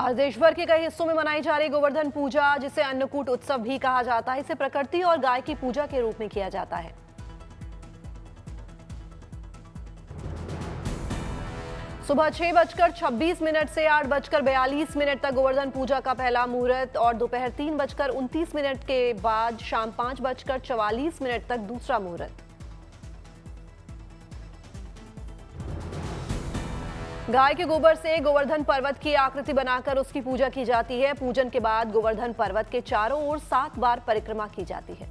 आज देश भर के कई हिस्सों में मनाई जा रही गोवर्धन पूजा, जिसे अन्नकूट उत्सव भी कहा जाता है। इसे प्रकृति और गाय की पूजा के रूप में किया जाता है। सुबह 6:26 से 8:42 तक गोवर्धन पूजा का पहला मुहूर्त और दोपहर 3:29 के बाद शाम 5:44 तक दूसरा मुहूर्त। गाय के गोबर से गोवर्धन पर्वत की आकृति बनाकर उसकी पूजा की जाती है। पूजन के बाद गोवर्धन पर्वत के चारों ओर 7 बार परिक्रमा की जाती है।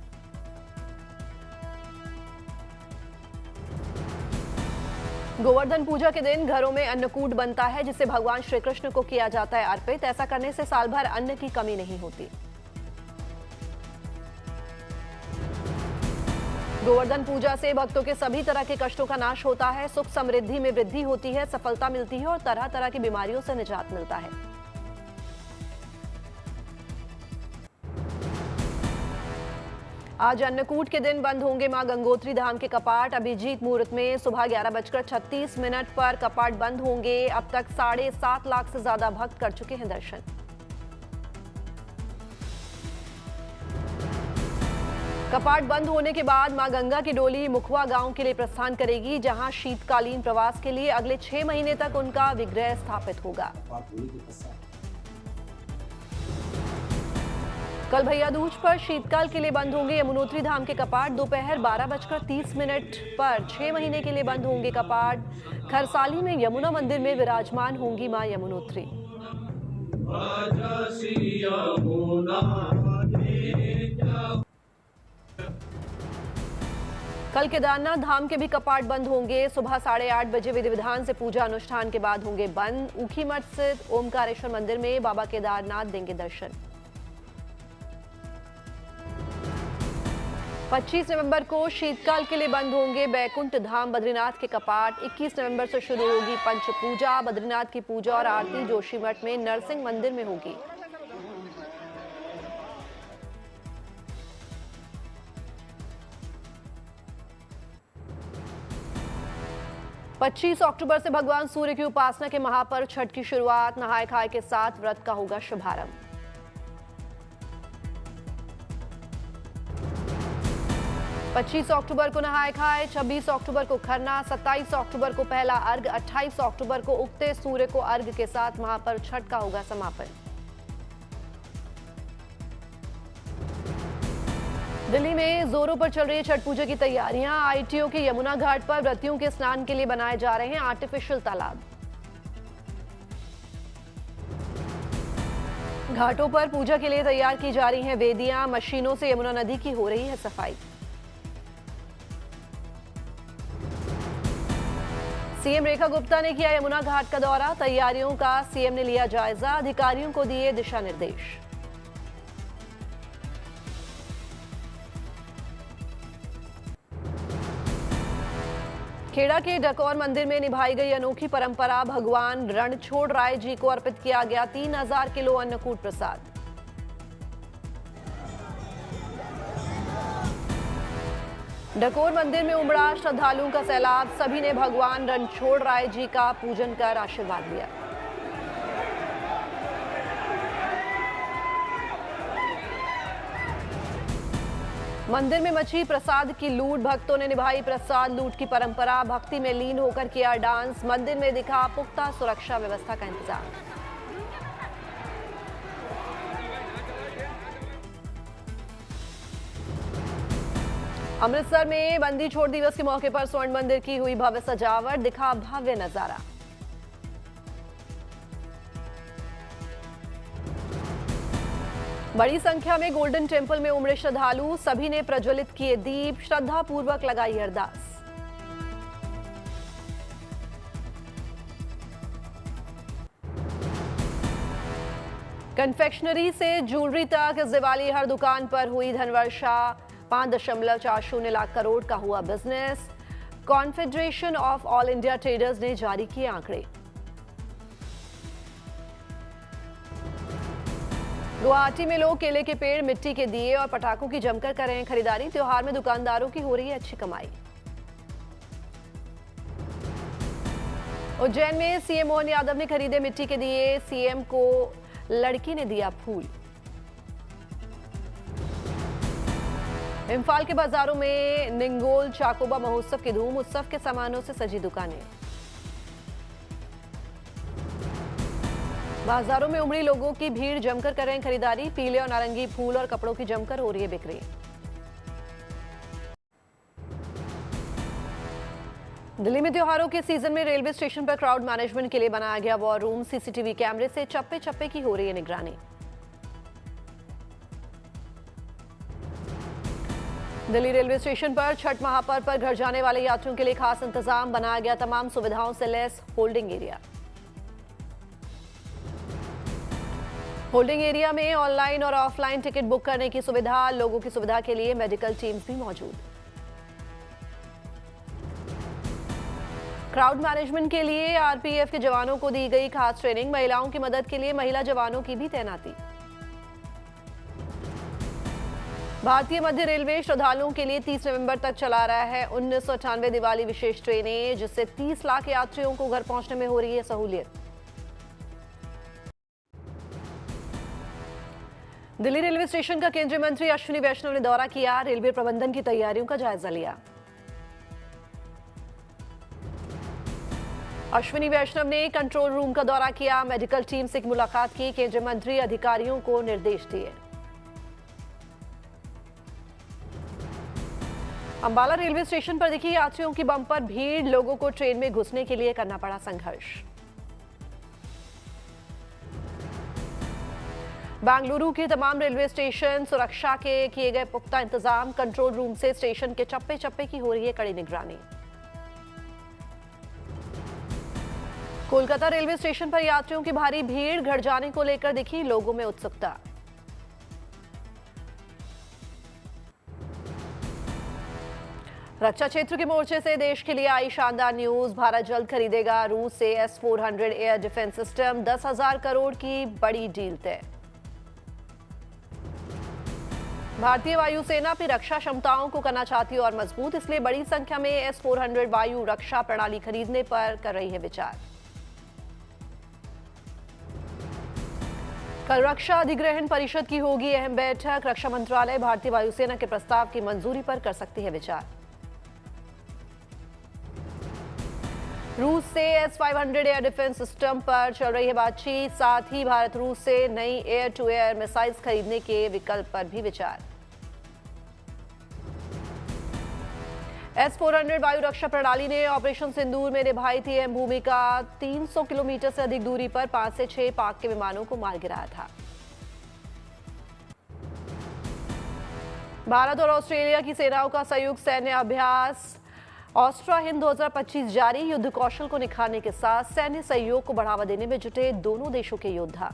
गोवर्धन पूजा के दिन घरों में अन्नकूट बनता है, जिसे भगवान श्री कृष्ण को किया जाता है अर्पित। ऐसा करने से साल भर अन्न की कमी नहीं होती। गोवर्धन पूजा से भक्तों के सभी तरह के कष्टों का नाश होता है, सुख समृद्धि में वृद्धि होती है, सफलता मिलती है और तरह तरह की बीमारियों से निजात मिलता है। आज अन्नकूट के दिन बंद होंगे मां गंगोत्री धाम के कपाट। अभिजीत मुहूर्त में सुबह 11:36 पर कपाट बंद होंगे। अब तक 7.5 लाख से ज्यादा भक्त कर चुके हैं दर्शन। कपाट बंद होने के बाद मां गंगा की डोली मुखवा गांव के लिए प्रस्थान करेगी, जहां शीतकालीन प्रवास के लिए अगले 6 महीने तक उनका विग्रह स्थापित होगा। कल भैया दूज पर शीतकाल के लिए बंद होंगे यमुनोत्री धाम के कपाट। दोपहर 12:30 पर 6 महीने के लिए बंद होंगे कपाट। खरसाली में यमुना मंदिर में विराजमान होंगी मां यमुनोत्री। कल केदारनाथ धाम के भी कपाट बंद होंगे। सुबह 8:30 बजे विधि विधान से पूजा अनुष्ठान के बाद होंगे बंद। ऊखी मठ स्थित ओमकारेश्वर मंदिर में बाबा केदारनाथ देंगे दर्शन। 25 नवंबर को शीतकाल के लिए बंद होंगे बैकुंठ धाम बद्रीनाथ के कपाट। 21 नवंबर से शुरू होगी पंच पूजा। बद्रीनाथ की पूजा और आरती जोशीमठ में नरसिंह मंदिर में होगी। पच्चीस अक्टूबर से भगवान सूर्य की उपासना के महापर्व छठ की शुरुआत। नहाय खाए के साथ व्रत का होगा शुभारंभ। 25 अक्टूबर को नहाय खाए, 26 अक्टूबर को खरना, 27 अक्टूबर को पहला अर्घ, 28 अक्टूबर को उगते सूर्य को अर्घ के साथ महापर्व छठ का होगा समापन। दिल्ली में जोरों पर चल रही है छठ पूजा की तैयारियां। आईटीओ के यमुना घाट पर व्रतियों के स्नान के लिए बनाए जा रहे हैं आर्टिफिशियल तालाब। घाटों पर पूजा के लिए तैयार की जा रही हैं वेदियां। मशीनों से यमुना नदी की हो रही है सफाई। सीएम रेखा गुप्ता ने किया यमुना घाट का दौरा। तैयारियों का सीएम ने लिया जायजा। अधिकारियों को दिए दिशा निर्देश। खेड़ा के डकौर मंदिर में निभाई गई अनोखी परंपरा। भगवान रणछोड़ राय जी को अर्पित किया गया 3000 किलो अन्नकूट प्रसाद। डकौर मंदिर में उमड़ा श्रद्धालुओं का सैलाब। सभी ने भगवान रणछोड़ राय जी का पूजन कर आशीर्वाद लिया। मंदिर में मची प्रसाद की लूट। भक्तों ने निभाई प्रसाद लूट की परंपरा। भक्ति में लीन होकर किया डांस। मंदिर में दिखा पुख्ता सुरक्षा व्यवस्था का इंतजाम। अमृतसर में बंदी छोड़ दिवस के मौके पर स्वर्ण मंदिर की हुई भव्य सजावट। दिखा भव्य नजारा। बड़ी संख्या में गोल्डन टेम्पल में उमड़े श्रद्धालु। सभी ने प्रज्वलित किए दीप। श्रद्धा पूर्वक लगाई अरदास। कन्फेक्शनरी से ज्वेलरी तक इस दिवाली हर दुकान पर हुई धनवर्षा। 5.40 लाख करोड़ का हुआ business. Confederation of all India traders ने जारी किए आंकड़े। गुवाहाटी में लोग केले के पेड़, मिट्टी के दिए और पटाखों की जमकर कर रहे हैं खरीदारी। त्योहार में दुकानदारों की हो रही है अच्छी कमाई। उज्जैन में सीएम मोहन यादव ने खरीदे मिट्टी के दिए, सीएम को लड़की ने दिया फूल। इम्फाल के बाजारों में निंगोल चाकोबा महोत्सव की धूम, उत्सव के सामानों से सजी दुकानें। बाजारों में उमड़ी लोगों की भीड़, जमकर कर रहे हैं खरीदारी, पीले और नारंगी फूल और कपड़ों की जमकर हो रही है बिक्री। दिल्ली में त्योहारों के सीजन में रेलवे स्टेशन पर क्राउड मैनेजमेंट के लिए बनाया गया वॉर रूम, सीसीटीवी कैमरे से चप्पे चप्पे की हो रही है निगरानी। दिल्ली रेलवे स्टेशन पर छठ महापर्व पर घर जाने वाले यात्रियों के लिए खास इंतजाम, बनाया गया तमाम सुविधाओं से lace holding area. Holding area में ऑनलाइन और ऑफलाइन टिकट बुक करने की सुविधा, लोगों की सुविधा के लिए मेडिकल टीम्स भी मौजूद। क्राउड मैनेजमेंट के लिए आरपीएफ के जवानों को दी गई खास ट्रेनिंग, महिलाओं की मदद के लिए महिला जवानों की भी तैनाती। भारतीय मध्य रेलवे श्रद्धालुओं के लिए 30 नवंबर तक चला रहा है 1998 दिवाली विशेष ट्रेनें, जिससे 30 लाख यात्रियों को घर पहुंचने में हो रही है सहूलियत। दिल्ली रेलवे स्टेशन का केंद्रीय मंत्री अश्विनी वैष्णव ने दौरा किया, रेलवे प्रबंधन की तैयारियों का जायजा लिया। अश्विनी वैष्णव ने कंट्रोल रूम का दौरा किया, मेडिकल टीम से मुलाकात की, केंद्रीय मंत्री अधिकारियों को निर्देश दिए। अंबाला रेलवे स्टेशन पर दिखी यात्रियों की बम्पर भीड़, लोगों को ट्रेन में घुसने के लिए करना पड़ा संघर्ष। बेंगलुरु के तमाम रेलवे स्टेशन सुरक्षा के किए गए पुख्ता इंतजाम, कंट्रोल रूम से स्टेशन के चप्पे चप्पे की हो रही है कड़ी निगरानी। कोलकाता रेलवे स्टेशन पर यात्रियों की भारी भीड़, घर जाने को लेकर दिखी लोगों में उत्सुकता। रक्षा क्षेत्र के मोर्चे से देश के लिए आई शानदार न्यूज, भारत जल्द खरीदेगा रूस से S-400 air defence system, 10,000 crore की बड़ी डील तय। भारतीय वायुसेना अपनी रक्षा क्षमताओं को करना चाहती है और मजबूत, इसलिए बड़ी संख्या में S-400 वायु रक्षा प्रणाली खरीदने पर कर रही है विचार। कल रक्षा अधिग्रहण परिषद की होगी अहम बैठक, रक्षा मंत्रालय भारतीय वायुसेना के प्रस्ताव की मंजूरी पर कर सकती है विचार। रूस से S-500 एयर डिफेंस सिस्टम पर चल रही है बातचीत, साथ ही भारत रूस से नई एयर टू एयर मिसाइल्स खरीदने के विकल्प पर भी विचार। S-400 वायु रक्षा प्रणाली ने ऑपरेशन सिंदूर में निभाई थी अहम भूमिका, 300 किलोमीटर से अधिक दूरी पर 5 से 6 पाक के विमानों को मार गिराया था। भारत और ऑस्ट्रेलिया की सेनाओं का संयुक्त सैन्य अभ्यास ऑस्ट्रा हिंद 2025 जारी, युद्ध कौशल को निखारने के साथ सैन्य सहयोग को बढ़ावा देने में जुटे दोनों देशों के योद्धा।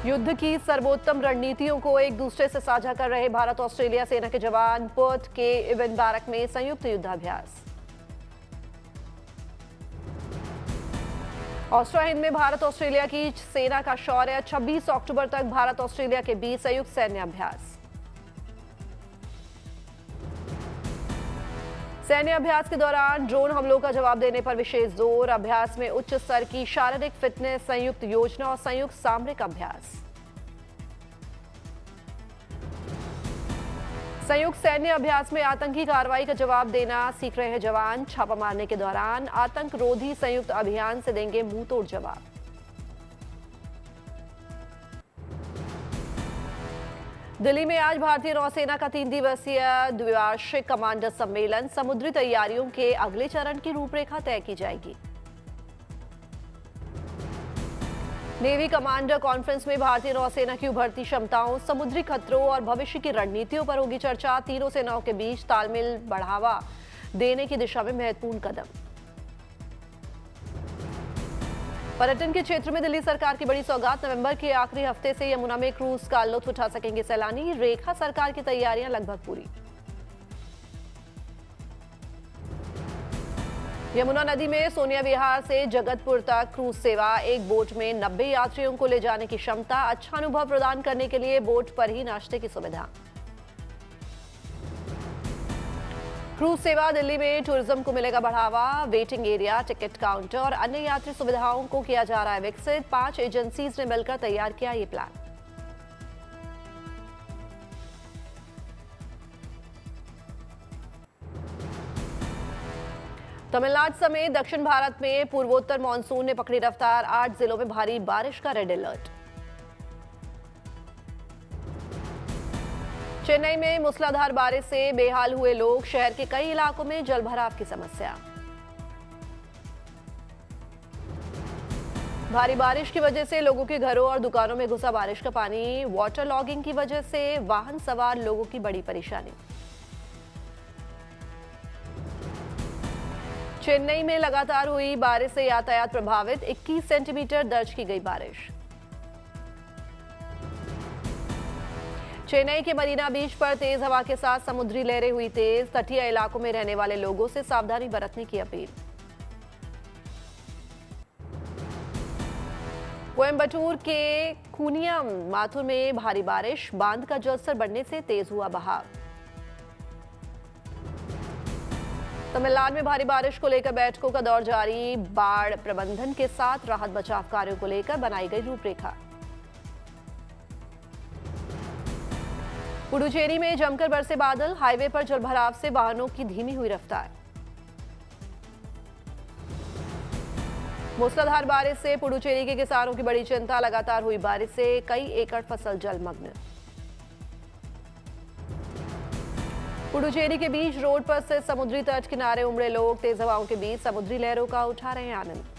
युद्ध की सर्वोत्तम रणनीतियों को एक दूसरे से साझा कर रहे भारत ऑस्ट्रेलिया सेना के जवान, पर्थ के इवन बैरक में संयुक्त युद्धाभ्यास। ऑस्ट्रा हिंद में भारत ऑस्ट्रेलिया की सेना का शौर्य, 26 अक्टूबर तक भारत ऑस्ट्रेलिया के बीच संयुक्त सैन्य अभ्यास। सैन्य अभ्यास के दौरान ड्रोन हमलों का जवाब देने पर विशेष जोर, अभ्यास में उच्च स्तर की शारीरिक फिटनेस, संयुक्त योजना और संयुक्त सामरिक अभ्यास। संयुक्त सैन्य अभ्यास में आतंकी कार्रवाई का जवाब देना सीख रहे हैं जवान, छापा मारने के दौरान आतंक रोधी संयुक्त अभियान से देंगे मुंहतोड़ जवाब। दिल्ली में आज भारतीय नौसेना का 3 दिवसीय द्विवार्षिक कमांडर सम्मेलन, समुद्री तैयारियों के अगले चरण की रूपरेखा तय की जाएगी। नेवी कमांडर कॉन्फ्रेंस में भारतीय नौसेना की उभरती क्षमताओं, समुद्री खतरों और भविष्य की रणनीतियों पर होगी चर्चा, तीनों सेनाओं के बीच तालमेल बढ़ावा देने की दिशा में महत्वपूर्ण कदम। पर्यटन के क्षेत्र में दिल्ली सरकार की बड़ी सौगात, नवंबर के आखिरी हफ्ते से यमुना में क्रूज का लुत्फ उठा सकेंगे सैलानी, रेखा सरकार की तैयारियां लगभग पूरी। यमुना नदी में सोनिया विहार से जगतपुर तक क्रूज सेवा, एक बोट में 90 यात्रियों को ले जाने की क्षमता, अच्छा अनुभव प्रदान करने के लिए बोट पर ही नाश्ते की सुविधा। क्रूज सेवा दिल्ली में टूरिज्म को मिलेगा बढ़ावा। वेटिंग एरिया, टिकट काउंटर और अन्य यात्री सुविधाओं को किया जा रहा है विकसित। 5 एजेंसीज ने मिलकर तैयार किया ये प्लान। तमिलनाडु समेत दक्षिण भारत में पूर्वोत्तर मानसून ने पकड़ी रफ्तार। 8 जिलों में भारी बारिश का रेड अलर्ट। चेन्नई में मूसलाधार बारिश से बेहाल हुए लोग। शहर के कई इलाकों में जलभराव की समस्या। भारी बारिश की वजह से लोगों के घरों और दुकानों में घुसा बारिश का पानी। वाटर लॉगिंग की वजह से वाहन सवार लोगों की बड़ी परेशानी। चेन्नई में लगातार हुई बारिश से यातायात प्रभावित। 21 सेंटीमीटर दर्ज की गई बारिश। चेन्नई के मरीना बीच पर तेज हवा के साथ समुद्री लहरें हुई तेज। तटीय इलाकों में रहने वाले लोगों से सावधानी बरतने की अपील। कोयम्बटूर के खूनियम माथुर में भारी बारिश। बांध का जलस्तर बढ़ने से तेज हुआ बहाव। तमिलनाडु में भारी बारिश को लेकर बैठकों का दौर जारी। बाढ़ प्रबंधन के साथ राहत बचाव कार्यों को लेकर बनाई गई रूपरेखा। पुडुचेरी में जमकर बरसे बादल। हाईवे पर जलभराव से वाहनों की धीमी हुई रफ्तार। मूसलाधार बारिश से पुडुचेरी के किसानों की बड़ी चिंता। लगातार हुई बारिश से कई एकड़ फसल जलमग्न। पुडुचेरी के बीच रोड पर से समुद्री तट किनारे उमड़े लोग। तेज हवाओं के बीच समुद्री लहरों का उठा रहे हैं आनंद।